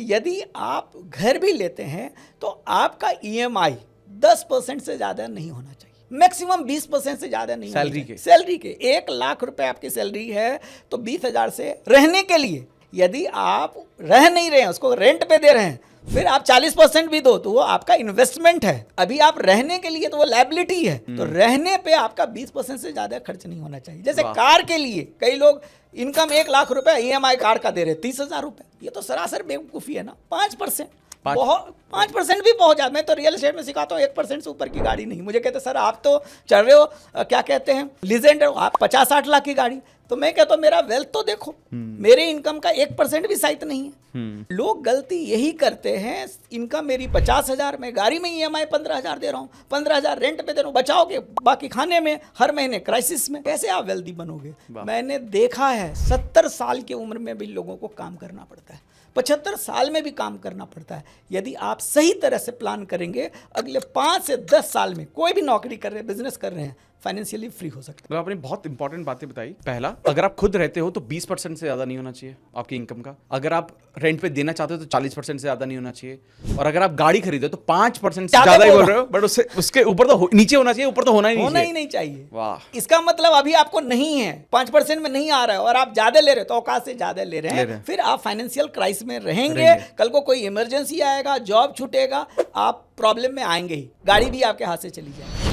यदि आप घर भी लेते हैं तो आपका EMI 10% से ज़्यादा नहीं होना चाहिए, मैक्सिमम 20% से ज़्यादा नहीं सैलरी होना चाहिए। सैलरी के 1 लाख रुपए आपकी सैलरी है तो 20,000 से रहने के लिए, यदि आप रह नहीं रहे हैं, उसको रेंट पे दे रहे हैं, फिर आप 40% भी दो तो वो आपका इन्वेस्टमेंट है। अभी आप रहने के लिए तो वो लायबिलिटी है, तो रहने पे आपका 20% से ज्यादा खर्च नहीं होना चाहिए। जैसे कार के लिए कई लोग इनकम 1 लाख रुपए EMI कार का दे रहे 30,000 रुपए, ये तो सरासर बेवकूफ़ी है ना। 5% बहुत 5% भी बहुत ज़्यादा। मैं तो रियल एस्टेट में सिखाता हूँ 1% से ऊपर की गाड़ी नहीं। मुझे कहते सर आप तो चल रहे हो क्या कहते हैं लीजेंड, आप 50-60 लाख की गाड़ी, तो मैं कहता हूँ मेरा वेल्थ तो देखो, मेरे इनकम का 1% भी शायद नहीं है। लोग गलती यही करते हैं, इनकम मेरी 50,000, मैं गाड़ी में EMI 15,000 दे रहा हूँ, 15,000 रेंट पे दे रहा हूँ, बचाओगे बाकी खाने में, हर महीने क्राइसिस में, कैसे आप वेल्दी बनोगे। मैंने देखा है 70 साल की उम्र में भी लोगों को काम करना पड़ता है, 75 साल में भी काम करना पड़ता है। यदि आप सही तरह से प्लान करेंगे, अगले 5 से 10 साल में कोई भी नौकरी कर रहे हैं, बिजनेस कर रहे हैं, फाइनेंशियली फ्री हो सकते हैं। मतलब आपने बहुत इंपॉर्टेंट बातें बताई। पहला, अगर आप खुद रहते हो तो 20% से ज्यादा नहीं होना चाहिए आपकी इनकम का। अगर आप रेंट पे देना चाहते हो तो 40% से ज्यादा नहीं होना चाहिए। और अगर आप गाड़ी खरीदे तो 5% से ज्यादा ही बोल रहे हो, बट उसके ऊपर तो नीचे होना चाहिए, ऊपर तो होना ही नहीं चाहिए। वाह, इसका मतलब अभी आपको नहीं है, 5% में नहीं आ रहा है और आप ज्यादा ले रहे हो, तो औकात से ज्यादा ले रहे हैं, फिर आप फाइनेंशियल क्राइसिस में रहेंगे। कल को कोई इमरजेंसी आएगा, जॉब छूटेगा, आप प्रॉब्लम में आएंगे ही, गाड़ी भी आपके हाथ से चली जाएगी।